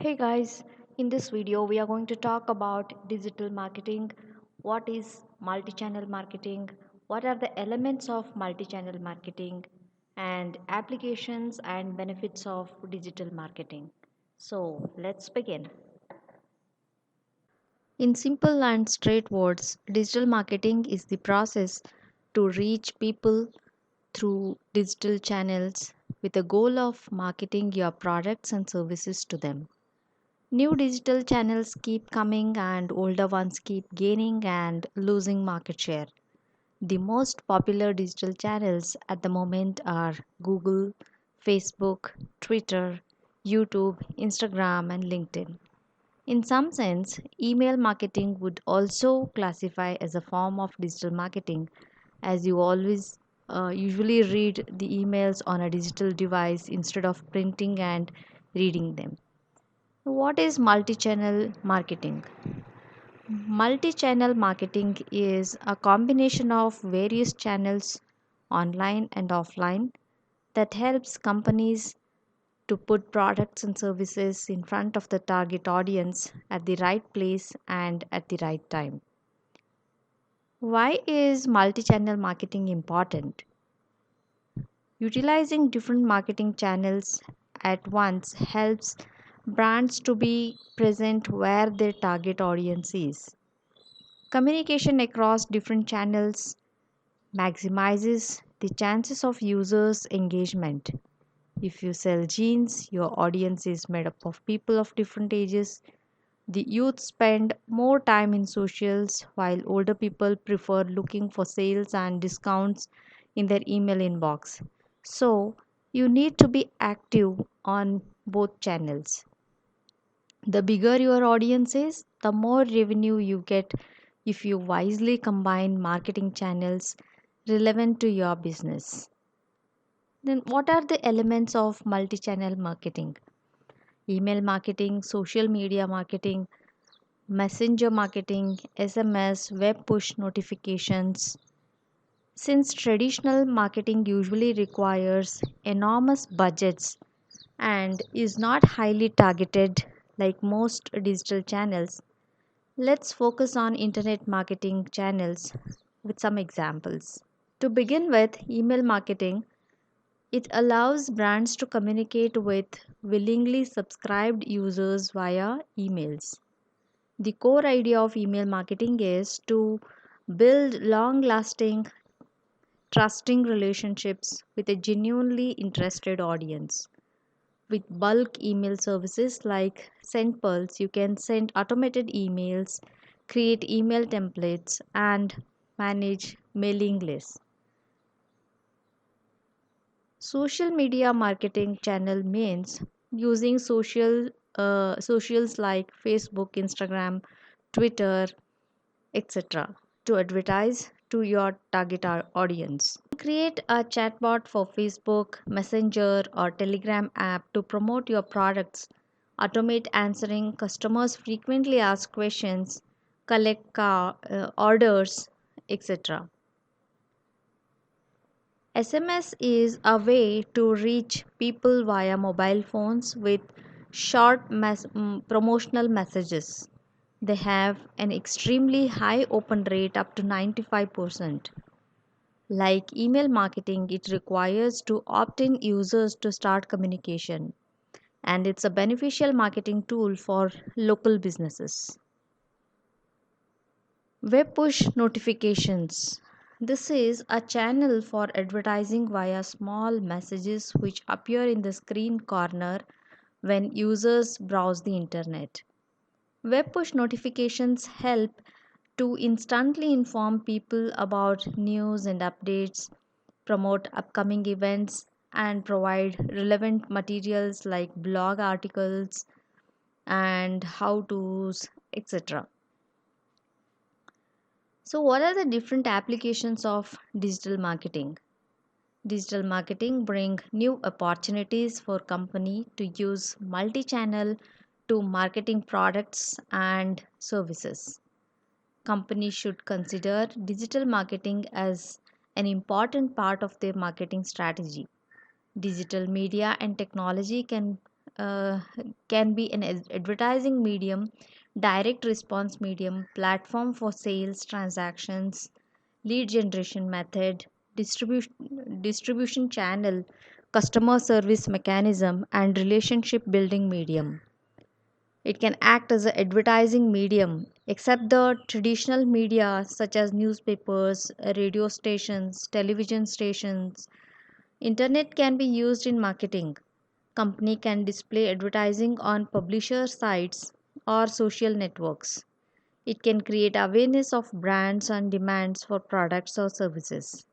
Hey guys, in this video we are going to talk about digital marketing. What is multi-channel marketing? What are the elements of multi-channel marketing and applications and benefits of digital marketing? So, let's begin. In simple and straight words, digital marketing is the process to reach people through digital channels with the goal of marketing your products and services to them. New digital channels keep coming and older ones keep gaining and losing market share. The most popular digital channels at the moment are Google, Facebook, Twitter, YouTube, Instagram, and LinkedIn. In some sense, email marketing would also classify as a form of digital marketing, as you always usually read the emails on a digital device instead of printing and reading them. What is multi channel marketing? Multi channel marketing is a combination of various channels, online and offline, that helps companies to put products and services in front of the target audience at the right place and at the right time. Why is multi channel marketing important? Utilizing different marketing channels at once helps brands to be present where their target audience is. Communication across different channels maximizes the chances of users' engagement. If you sell jeans, your audience is made up of people of different ages. The youth spend more time in socials, while older people prefer looking for sales and discounts in their email inbox. So, you need to be active on both channels. The bigger your audience is, the more revenue you get if you wisely combine marketing channels relevant to your business. Then, what are the elements of multi channel marketing? Email marketing, social media marketing, messenger marketing, SMS, web push notifications. Since traditional marketing usually requires enormous budgets and is not highly targeted like most digital channels, let's focus on internet marketing channels with some examples. To begin with, email marketing, it allows brands to communicate with willingly subscribed users via emails. The core idea of email marketing is to build long lasting, trusting relationships with a genuinely interested audience. With bulk email services like SendPulse, you can send automated emails, create email templates, and manage mailing lists. Social media marketing channel means using socials like Facebook, Instagram, Twitter, etc. to advertise to your target audience. Create a chatbot for Facebook, Messenger, or Telegram app to promote your products. Automate answering customers frequently asked questions, collect orders, etc. SMS is a way to reach people via mobile phones with short promotional messages. They have an extremely high open rate up to 95%. Like email marketing, it requires to opt in users to start communication, and it's a beneficial marketing tool for local businesses. Web push notifications. This is a channel for advertising via small messages which appear in the screen corner when users browse the internet. Web push notifications help to instantly inform people about news and updates, promote upcoming events, and provide relevant materials like blog articles and how to's, etc. So, what are the different applications of digital marketing? Digital marketing bring new opportunities for company to use multi-channel to marketing products and services. Companies should consider digital marketing as an important part of their marketing strategy. Digital media and technology can uh, can be an advertising medium, direct response medium, platform for sales transactions, lead generation method, distribution channel, customer service mechanism, and relationship building medium. It can act as an advertising medium, except the traditional media such as newspapers, radio stations, television stations. Internet can be used in marketing. Company can display advertising on publisher sites or social networks. It can create awareness of brands and demands for products or services.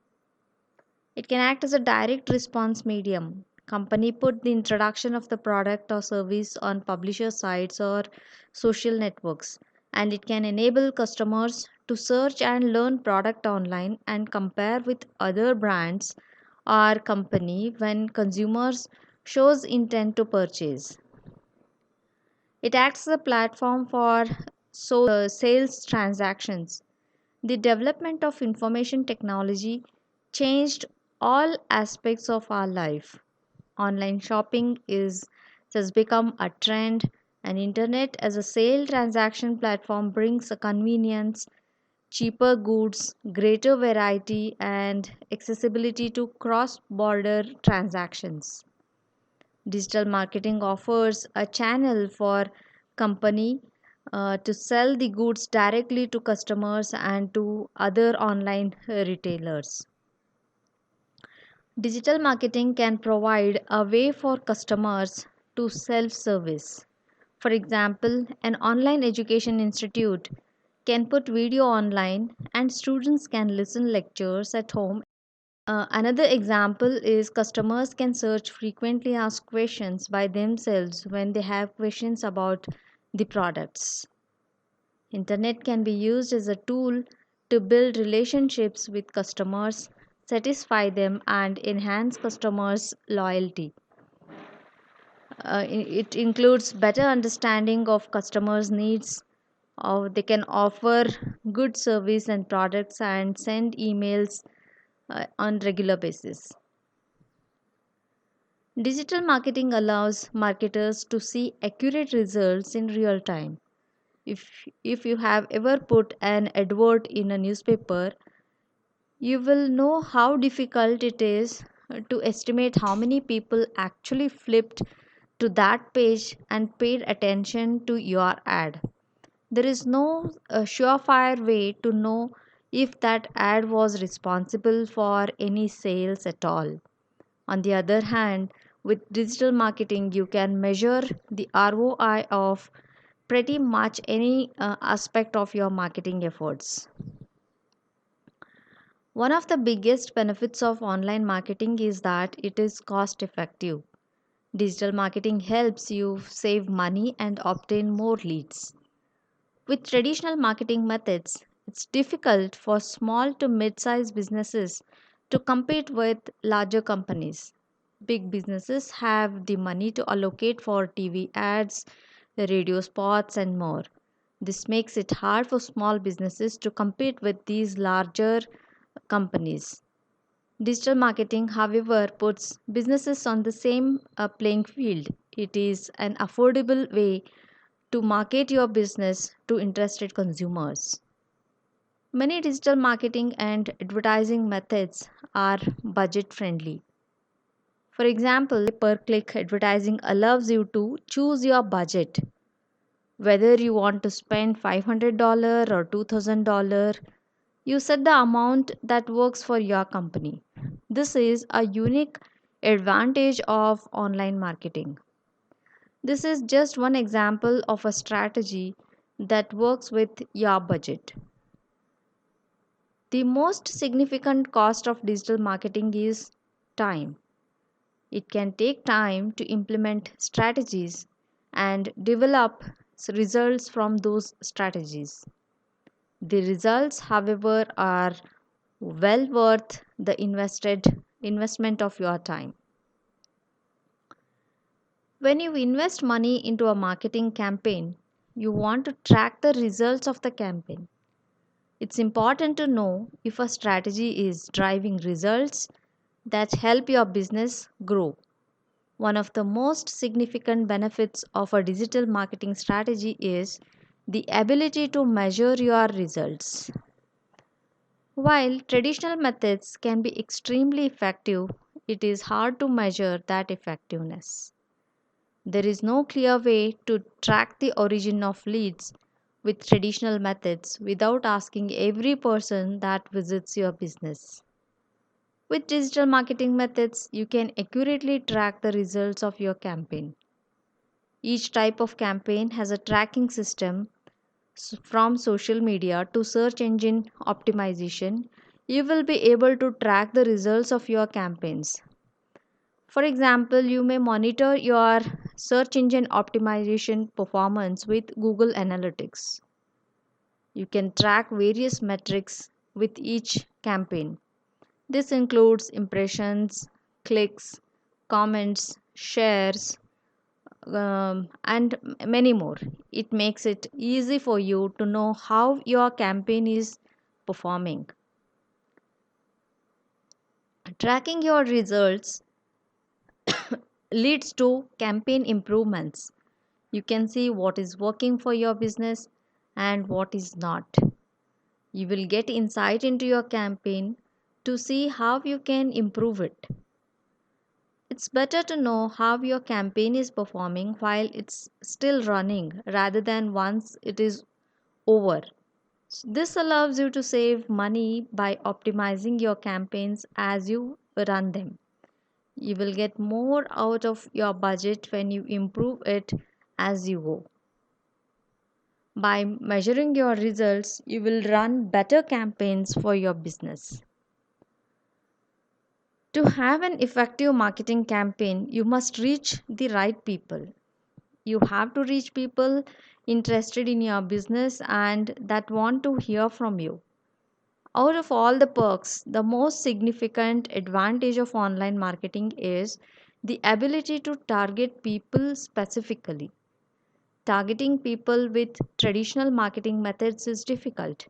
It can act as a direct response medium. Company put the introduction of the product or service on publisher sites or social networks, and it can enable customers to search and learn product online and compare with other brands or company when consumers shows intent to purchase. It acts as a platform for sales transactions. The development of information technology changed all aspects of our life. Online shopping is has become a trend, and internet as a sale transaction platform brings a convenience, cheaper goods, greater variety and accessibility to cross-border transactions. Digital marketing offers a channel for company to sell the goods directly to customers and to other online retailers. Digital marketing can provide a way for customers to self service. For example, an online education institute can put video online and students can listen lectures at home. Another example is customers can search frequently asked questions by themselves when they have questions about the products. Internet can be used as a tool to build relationships with customers, satisfy them, and enhance customers' loyalty. It includes better understanding of customers' needs. They can offer good service and products and send emails on regular basis. Digital marketing allows marketers to see accurate results in real time. If you have ever put an advert in a newspaper, you will know how difficult it is to estimate how many people actually flipped to that page and paid attention to your ad. There is no surefire way to know if that ad was responsible for any sales at all. On the other hand, with digital marketing, you can measure the ROI of pretty much any aspect of your marketing efforts. One of the biggest benefits of online marketing is that it is cost effective. Digital marketing helps you save money and obtain more leads. With traditional marketing methods, it's difficult for small to mid sized businesses to compete with larger companies. Big businesses have the money to allocate for TV ads, the radio spots, and more. This makes it hard for small businesses to compete with these larger companies. Digital marketing, however, puts businesses on the same playing field. It is an affordable way to market your business to interested consumers. Many digital marketing and advertising methods are budget friendly. For example, per click advertising allows you to choose your budget, whether you want to spend $500 or $2,000. You set the amount that works for your company. This is a unique advantage of online marketing. This is just one example of a strategy that works with your budget. The most significant cost of digital marketing is time. It can take time to implement strategies and develop results from those strategies. The results, however, are well worth the invested investment of your time. When you invest money into a marketing campaign, you want to track the results of the campaign. It's important to know if a strategy is driving results that help your business grow. One of the most significant benefits of a digital marketing strategy is the ability to measure your results. While traditional methods can be extremely effective, it is hard to measure that effectiveness. There is no clear way to track the origin of leads with traditional methods without asking every person that visits your business. With digital marketing methods, you can accurately track the results of your campaign. Each type of campaign has a tracking system from social media to search engine optimization. You will be able to track the results of your campaigns. For example, you may monitor your search engine optimization performance with Google Analytics. You can track various metrics with each campaign. This includes impressions, clicks, comments, shares, and many more. It makes it easy for you to know how your campaign is performing. Tracking your results leads to campaign improvements. You can see what is working for your business and what is not. You will get insight into your campaign to see how you can improve it. It's better to know how your campaign is performing while it's still running rather than once it is over. This allows you to save money by optimizing your campaigns as you run them. You will get more out of your budget when you improve it as you go. By measuring your results, you will run better campaigns for your business. To have an effective marketing campaign, you must reach the right people. You have to reach people interested in your business and that want to hear from you. Out of all the perks, the most significant advantage of online marketing is the ability to target people specifically. Targeting people with traditional marketing methods is difficult.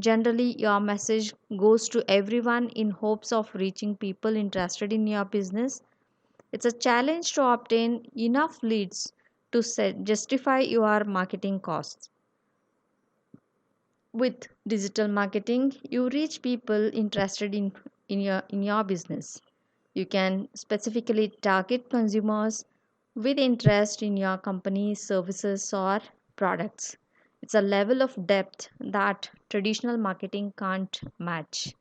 Generally, your message goes to everyone in hopes of reaching people interested in your business. It's a challenge to obtain enough leads to justify your marketing costs. With digital marketing, you reach people interested in your business. You can specifically target consumers with interest in your company's services or products. It's a level of depth that traditional marketing can't match.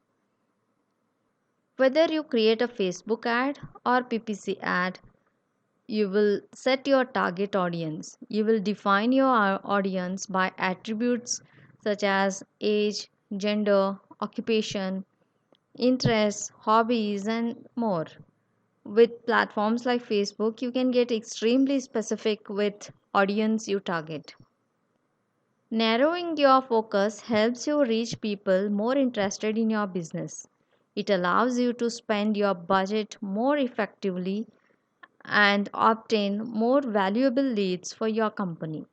Whether you create a Facebook ad or PPC ad, you will set your target audience. You will define your audience by attributes such as age, gender, occupation, interests, hobbies, and more. With platforms like Facebook, you can get extremely specific with audience you target. Narrowing your focus helps you reach people more interested in your business. It allows you to spend your budget more effectively and obtain more valuable leads for your company.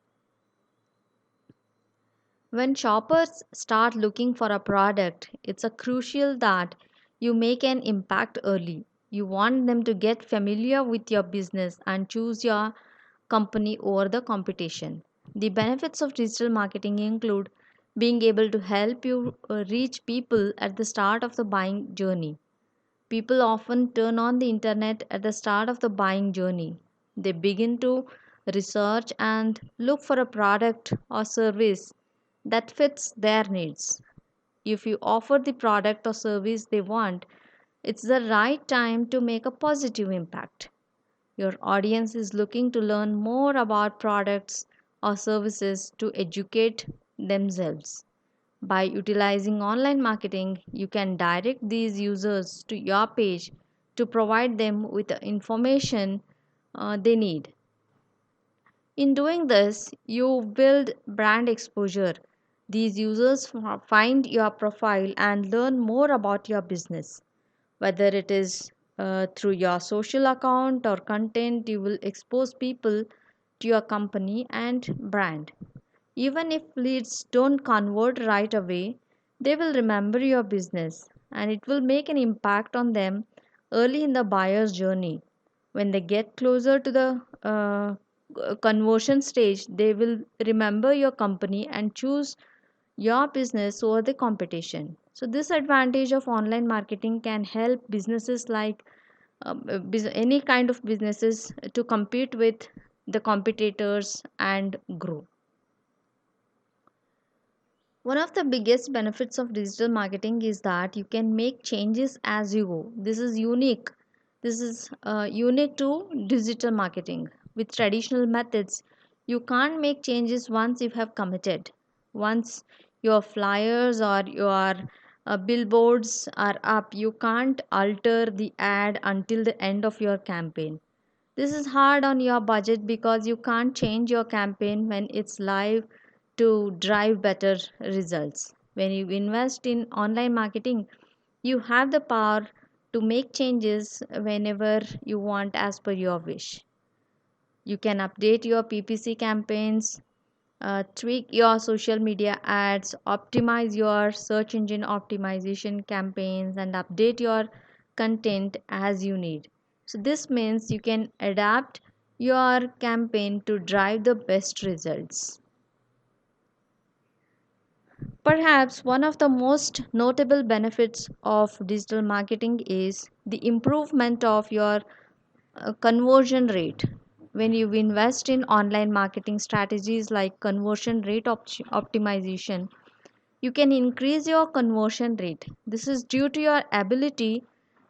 When shoppers start looking for a product, it's a crucial that you make an impact early. You want them to get familiar with your business and choose your company over the competition. The benefits of digital marketing include being able to help you reach people at the start of the buying journey. People often turn on the internet at the start of the buying journey. They begin to research and look for a product or service that fits their needs. If you offer the product or service they want, it's the right time to make a positive impact. Your audience is looking to learn more about products or services to educate themselves. By utilizing online marketing, you can direct these users to your page to provide them with the information they need. In doing this, you build brand exposure. These users find your profile and learn more about your business. Whether it is through your social account or content, you will expose people to your company and brand. Even if leads don't convert right away, they will remember your business and it will make an impact on them early in the buyer's journey. When they get closer to the conversion stage, they will remember your company and choose your business over the competition. So, this advantage of online marketing can help businesses like any kind of businesses to compete with the competitors and grow. One of the biggest benefits of digital marketing is that you can make changes as you go. This is unique. This is unique to digital marketing. With traditional methods, you can't make changes once you have committed. Once your flyers or your billboards are up, you can't alter the ad until the end of your campaign. This is hard on your budget because you can't change your campaign when it's live to drive better results. When you invest in online marketing, you have the power to make changes whenever you want as per your wish. You can update your PPC campaigns, tweak your social media ads, optimize your search engine optimization campaigns, and update your content as you need. So, this means you can adapt your campaign to drive the best results. Perhaps one of the most notable benefits of digital marketing is the improvement of your conversion rate. When you invest in online marketing strategies like conversion rate optimization, you can increase your conversion rate. This is due to your ability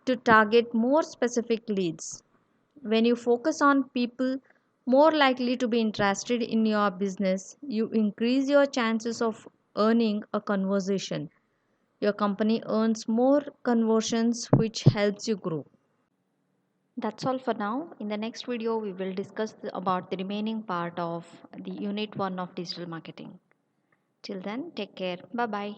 to target more specific leads. When you focus on people more likely to be interested in your business, you increase your chances of earning a conversation. Your company earns more conversions, which helps you grow. That's all for now. In the next video, we will discuss about the remaining part of the Unit 1 of digital marketing. Till then, take care. Bye bye.